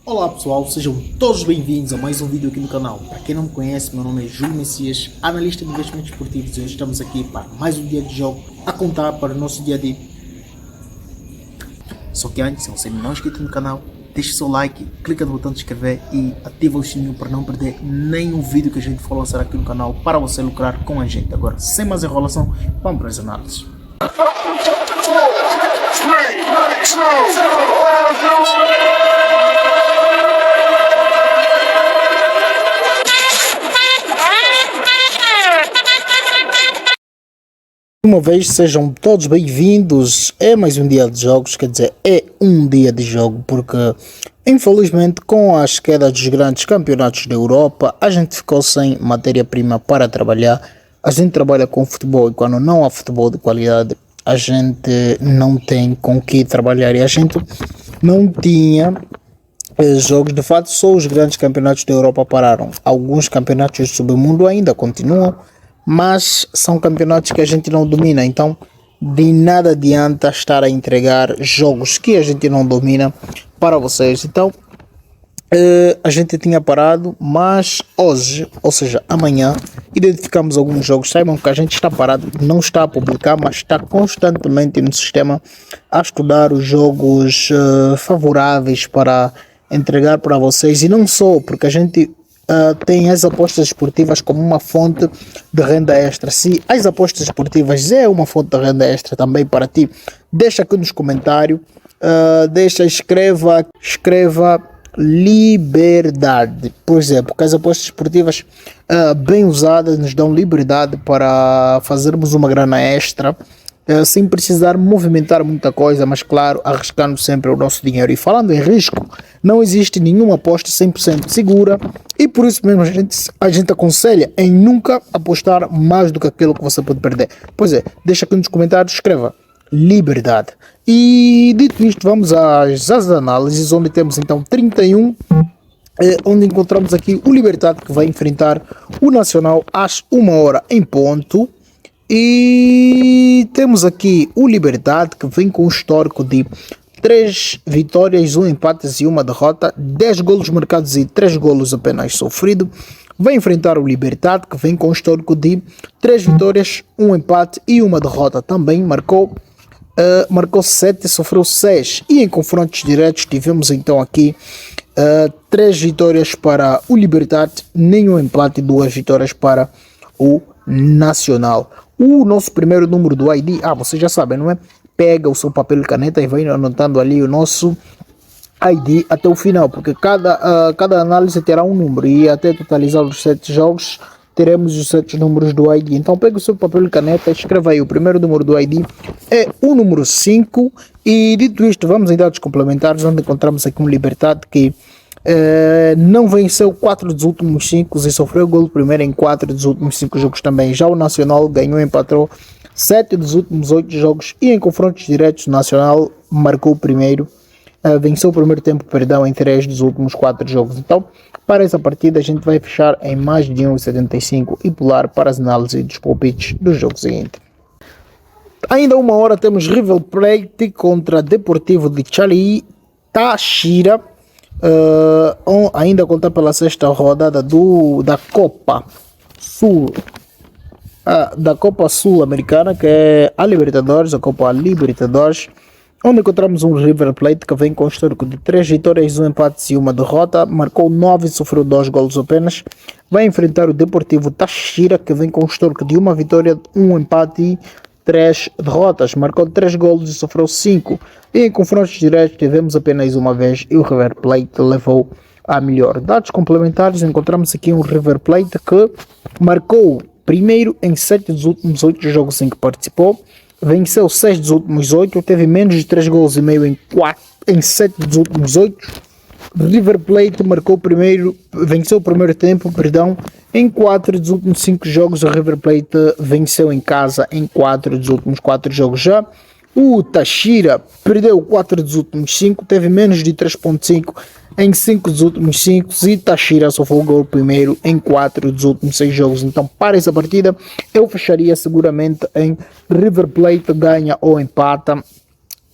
Olá pessoal, sejam todos bem-vindos a mais um vídeo aqui no canal. Para quem não me conhece, meu nome é Júlio Messias, analista de investimentos esportivos, e hoje estamos aqui para mais um dia de jogo a contar para o nosso dia de... Só que antes, se você não é inscrito no canal, deixe seu like, clica no botão de inscrever e ativa o sininho para não perder nenhum vídeo que a gente for lançar aqui no canal para você lucrar com a gente. Agora, sem mais enrolação, vamos para as análises. Uma vez, sejam todos bem-vindos. É mais um dia de jogos, quer dizer, é um dia de jogo, porque infelizmente com as quedas dos grandes campeonatos da Europa, a gente ficou sem matéria-prima para trabalhar. A gente trabalha com futebol e quando não há futebol de qualidade, a gente não tem com que trabalhar, e a gente não tinha jogos. De fato, só os grandes campeonatos da Europa pararam. Alguns campeonatos do submundo ainda continuam, mas são campeonatos que a gente não domina, então de nada adianta estar a entregar jogos que a gente não domina para vocês. Então a gente tinha parado, mas hoje, ou seja, amanhã, identificamos alguns jogos. Saibam que a gente está parado, não está a publicar, mas está constantemente no sistema a estudar os jogos favoráveis para entregar para vocês, e não só, porque a gente tem as apostas esportivas como uma fonte de renda extra. Se as apostas esportivas é uma fonte de renda extra também para ti, deixa aqui nos comentários, escreva liberdade, por exemplo, porque as apostas esportivas bem usadas nos dão liberdade para fazermos uma grana extra, sem precisar movimentar muita coisa, mas claro, arriscando sempre o nosso dinheiro. E falando em risco, não existe nenhuma aposta 100% segura, e por isso mesmo a gente aconselha em nunca apostar mais do que aquilo que você pode perder. Pois é, deixa aqui nos comentários, escreva liberdade. E dito isto, vamos às análises, onde temos então 31, onde encontramos aqui o Libertad, que vai enfrentar o Nacional às 1h em ponto. E temos aqui o Libertad, que vem com um histórico de 3 vitórias, 1 empate e 1 derrota, 10 golos marcados e 3 golos apenas sofrido. Vai enfrentar o Libertad, que vem com um histórico de 3 vitórias, 1 empate e 1 derrota. Também marcou 7 e sofreu 6. E em confrontos diretos tivemos então aqui 3 vitórias para o Libertad, nenhum empate e 2 vitórias para o Nacional. O nosso primeiro número do ID, vocês já sabem, não é? Pega o seu papel e caneta e vai anotando ali o nosso ID até o final, porque cada análise terá um número, e até totalizar os 7 jogos teremos os 7 números do ID. Então pega o seu papel e caneta e escreva aí. O primeiro número do ID é o número 5. E dito isto, vamos em dados complementares, onde encontramos aqui um Libertad que não venceu 4 dos últimos 5 e sofreu gol primeiro em 4 dos últimos 5 jogos também. Já o Nacional ganhou e empatou 7 dos últimos 8 jogos, e em confrontos diretos o Nacional marcou o primeiro, venceu o primeiro tempo, perdão, em 3 dos últimos 4 jogos. Então, para essa partida a gente vai fechar em mais de 1,75 e pular para as análises dos palpites do jogo seguinte. Ainda a 1h temos River Plate contra Deportivo de Cali Táchira, ainda a contar pela 6ª rodada da Copa Sul, da Copa Sul-Americana, que é a Libertadores, a Copa Libertadores, onde encontramos um River Plate que vem com histórico de 3 vitórias, 1 empate e 1 derrota, marcou 9 e sofreu 2 golos apenas. Vai enfrentar o Deportivo Táchira, que vem com histórico de 1 vitória, 1 empate e 3 derrotas, marcou 3 golos e sofreu 5. E em confrontos diretos tivemos apenas uma vez e o River Plate levou a melhor. Dados complementares, encontramos aqui um River Plate que marcou primeiro em 7 dos últimos 8 jogos em que participou, venceu 6 dos últimos 8, teve menos de 3 gols e meio em 7 dos últimos 8. River Plate venceu o primeiro tempo, em 4 dos últimos 5 jogos. O River Plate venceu em casa em 4 dos últimos 4 jogos. Já o Táchira perdeu 4 dos últimos 5, teve menos de 3.5 em 5 dos últimos 5, e Táchira só foi o gol primeiro em 4 dos últimos 6 jogos. Então, para essa partida, eu fecharia seguramente em River Plate ganha ou empata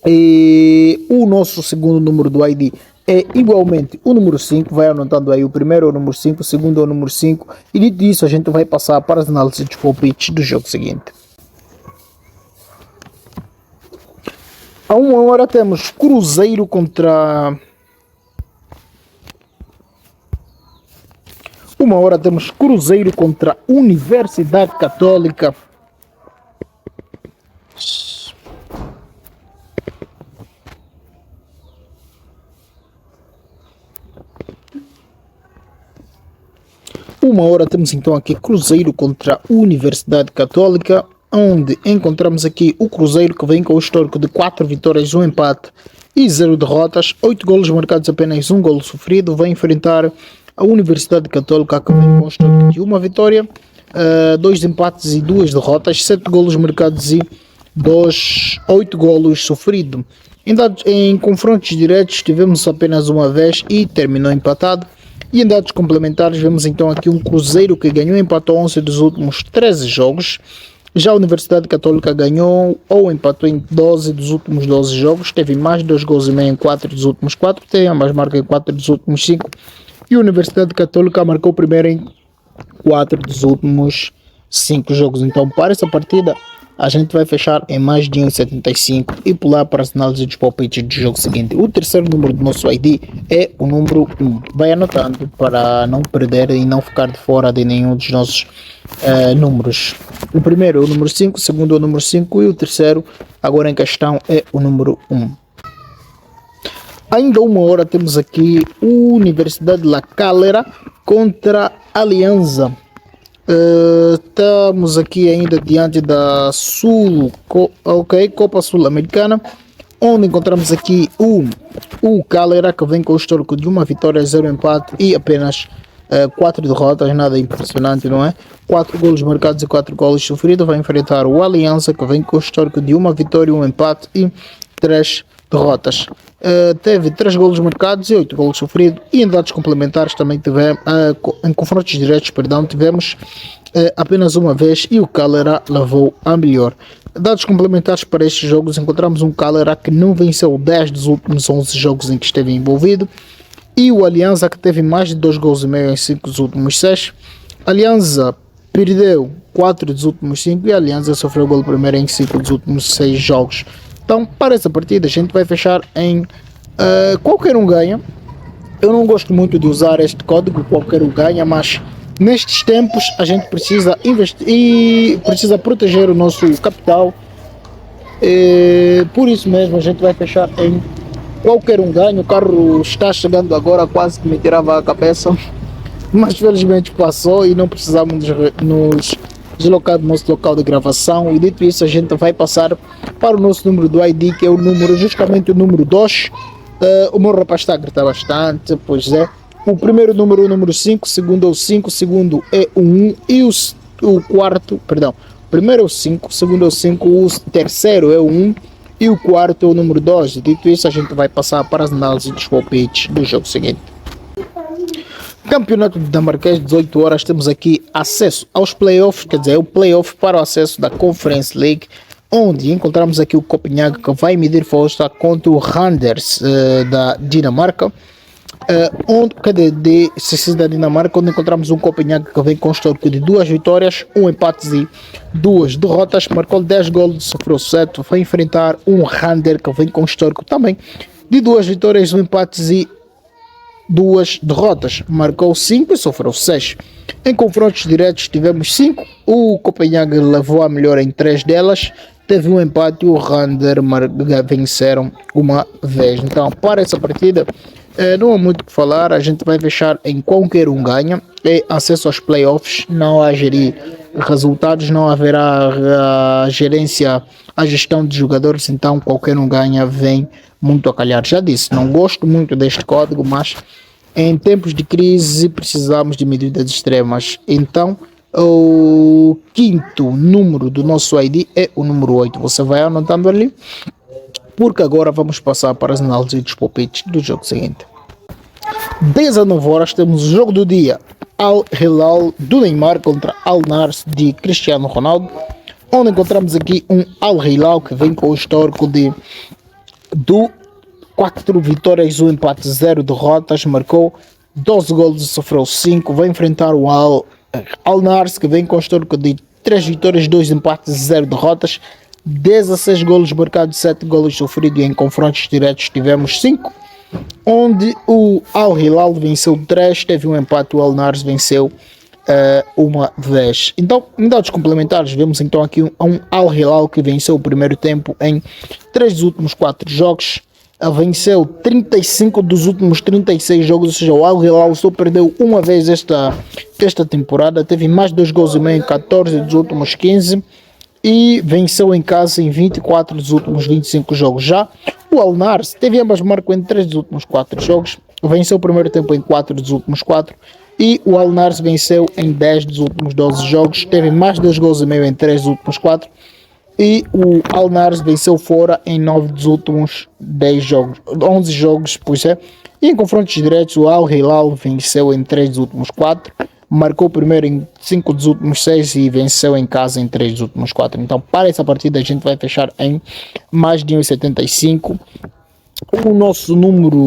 E o nosso segundo número do ID é igualmente o número 5. Vai anotando aí, o primeiro é o número 5, o segundo é o número 5. E dito isso, a gente vai passar para as análises de palpites do jogo seguinte. A 1 hora temos Cruzeiro contra... 1 hora temos Cruzeiro contra Universidade Católica. Uma hora temos então aqui Cruzeiro contra Universidade Católica, onde encontramos aqui o Cruzeiro, que vem com o histórico de 4 vitórias, 1 empate e 0 derrotas, 8 golos marcados, apenas 1 golo sofrido. Vai enfrentar a Universidade Católica, que vem com o histórico de 1 vitória, 2 empates e 2 derrotas, 7 golos marcados e 8 golos sofridos. Em confrontos diretos tivemos apenas uma vez e terminou empatado. E em dados complementares vemos então aqui um Cruzeiro que ganhou e empatou 11 dos últimos 13 jogos. Já a Universidade Católica ganhou ou empatou em 12 dos últimos 12 jogos. Teve mais de 2 gols e meio em 4 dos últimos 4. Tem a mais marca em 4 dos últimos 5. E a Universidade Católica marcou primeiro em 4 dos últimos 5 jogos. Então para essa partida a gente vai fechar em mais de 1,75 e pular para as análises dos palpites do jogo seguinte. O terceiro número do nosso ID é o número 1. Vai anotando para não perder e não ficar de fora de nenhum dos nossos números. O primeiro é o número 5, o segundo é o número 5 e o terceiro, agora em questão, é o número 1. Ainda 1 hora temos aqui Universidade La Calera contra Alianza. Estamos aqui ainda diante da Copa Sul-Americana, onde encontramos aqui o Calera, que vem com o histórico de 1 vitória, 0 empate e apenas 4 derrotas, nada impressionante, não é? 4 golos marcados e 4 golos sofridos. Vai enfrentar o Aliança, que vem com o histórico de 1 vitória, 1 empate e 3 derrotas. Teve 3 golos marcados e 8 golos sofridos. E em dados complementares também tivemos, em confrontos diretos, perdão, tivemos apenas uma vez e o Calera levou a melhor. Dados complementares para estes jogos, encontramos um Calera que não venceu 10 dos últimos 11 jogos em que esteve envolvido, e o Aliança, que teve mais de 2 gols e meio em 5 dos últimos 6. Aliança perdeu 4 dos últimos 5 e a Aliança sofreu o gol primeiro em 5 dos últimos 6 jogos. Então, para essa partida, a gente vai fechar em qualquer um ganha. Eu não gosto muito de usar este código, qualquer um ganha, mas nestes tempos a gente precisa investir e precisa proteger o nosso capital. Por isso mesmo, a gente vai fechar em qualquer um ganha. O carro está chegando agora, quase que me tirava a cabeça, mas felizmente passou e não precisamos nos deslocar do nosso local de gravação. E dito isso, a gente vai passar para o nosso número do ID, que é o número, justamente o número 2. O meu rapaz está a gritar bastante, pois é. O primeiro número é o número 5, o segundo é o 5, o segundo é o 1 e o quarto, perdão, o primeiro é o 5, o segundo é o 5, o terceiro é o 1 e o quarto é o número 2. Dito isso, a gente vai passar para as análises dos palpites do jogo seguinte. Campeonato dinamarquês, 18 horas, temos aqui acesso aos playoffs, quer dizer, o playoff para o acesso da Conference League, onde encontramos aqui o Copenhague, que vai medir força contra o Randers da Dinamarca, da Dinamarca, onde encontramos um Copenhague que vem com histórico de 2 vitórias, 1 empate e 2 derrotas, marcou 10 gols, sofreu 7, vai enfrentar um Randers que vem com histórico também de 2 vitórias, 1 empate e 2 derrotas, marcou 5 e sofreu 6. Em confrontos diretos tivemos 5, o Copenhague levou a melhor em 3 delas, teve um empate e o Randers venceram uma vez. Então, para essa partida, não há muito o que falar, a gente vai fechar em qualquer um ganha, é acesso aos playoffs, não há gerir resultados, não haverá a gerência, a gestão de jogadores, então qualquer um ganha vem muito a calhar. Já disse, não gosto muito deste código, mas em tempos de crise precisamos de medidas extremas. Então, o quinto número do nosso ID é o número 8. Você vai anotando ali, porque agora vamos passar para as análises dos palpites do jogo seguinte. 19 horas temos o jogo do dia, Al Hilal do Neymar contra Al Nassr de Cristiano Ronaldo, onde encontramos aqui um Al Hilal que vem com o histórico de do 4 vitórias, 1 empate, 0 derrotas, marcou 12 golos e sofreu 5. Vai enfrentar o Al Nassr, que vem com histórico de 3 vitórias, 2 empates, 0 derrotas, 16 golos marcados, 7 golos sofridos, e em confrontos diretos tivemos 5, onde o Al Hilal venceu 3, teve um empate, o Al Nassr venceu uma vez. Então, em dados complementares, vemos então aqui um Al Hilal que venceu o primeiro tempo em 3 dos últimos 4 jogos, venceu 35 dos últimos 36 jogos, ou seja, o Al Hilal só perdeu uma vez esta temporada, teve mais 2 gols e meio em 14 dos últimos 15 e venceu em casa em 24 dos últimos 25 jogos. Já o Al Nassr teve ambas marcas em 3 dos últimos 4 jogos, venceu o primeiro tempo em 4 dos últimos 4 e o Al Nassr venceu em 10 dos últimos 12 jogos, teve mais 2 gols e meio em 3 dos últimos 4 e o Al Nassr venceu fora em 9 dos últimos 10 jogos, 11 jogos, pois é. E em confrontos diretos, o Al Hilal venceu em 3 dos últimos 4, marcou primeiro em 5 dos últimos 6 e venceu em casa em 3 dos últimos 4. Então, para essa partida, a gente vai fechar em mais de 1,75. O nosso número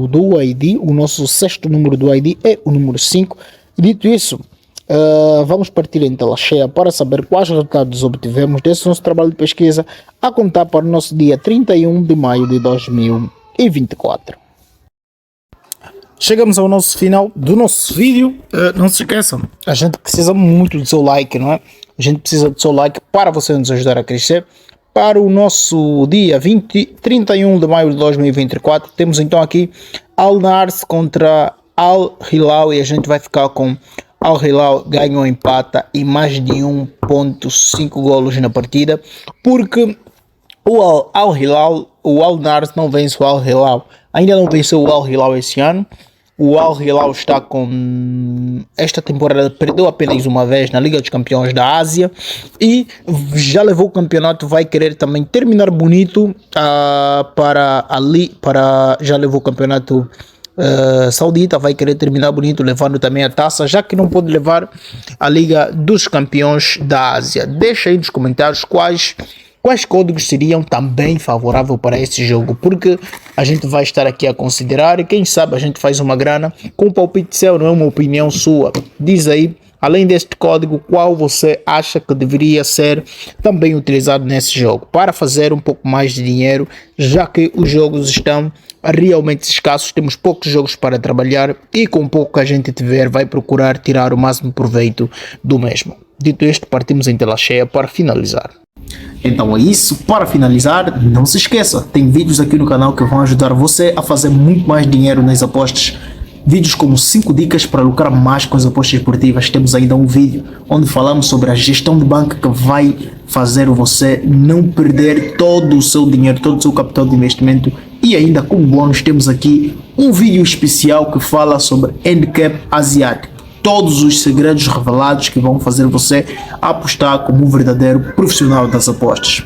do ID, o nosso sexto número do ID é o número 5. Dito isso, vamos partir em tela cheia para saber quais resultados obtivemos desse nosso trabalho de pesquisa a contar para o nosso dia 31 de maio de 2024. Chegamos ao nosso final do nosso vídeo. Não se esqueçam, a gente precisa muito do seu like, não é? A gente precisa do seu like para você nos ajudar a crescer. Para o nosso dia 31 de maio de 2024, temos então aqui Al Nassr contra Al Hilal e a gente vai ficar com Al Hilal ganhou, empata e mais de 1.5 golos na partida, porque o Al Hilal, o Al Nassr não vence o Al Hilal, ainda não venceu o Al Hilal esse ano. O Al Hilal está com esta temporada, perdeu apenas uma vez na Liga dos Campeões da Ásia e já levou o campeonato, vai querer também terminar bonito já levou o campeonato saudita, vai querer terminar bonito levando também a taça, já que não pode levar a Liga dos Campeões da Ásia. Deixa aí nos comentários quais códigos seriam também favoráveis para esse jogo, porque a gente vai estar aqui a considerar e quem sabe a gente faz uma grana com palpite seu, não é uma opinião sua. Diz aí, além deste código, qual você acha que deveria ser também utilizado nesse jogo para fazer um pouco mais de dinheiro, já que os jogos estão realmente escassos, temos poucos jogos para trabalhar e com pouco que a gente tiver vai procurar tirar o máximo proveito do mesmo. Dito isto, partimos em tela cheia para finalizar. Então é isso, para finalizar, não se esqueça, tem vídeos aqui no canal que vão ajudar você a fazer muito mais dinheiro nas apostas. Vídeos como 5 dicas para lucrar mais com as apostas esportivas. Temos ainda um vídeo onde falamos sobre a gestão de banca que vai fazer você não perder todo o seu dinheiro, todo o seu capital de investimento. E ainda como bônus temos aqui um vídeo especial que fala sobre handicap asiático. Todos os segredos revelados que vão fazer você apostar como um verdadeiro profissional das apostas.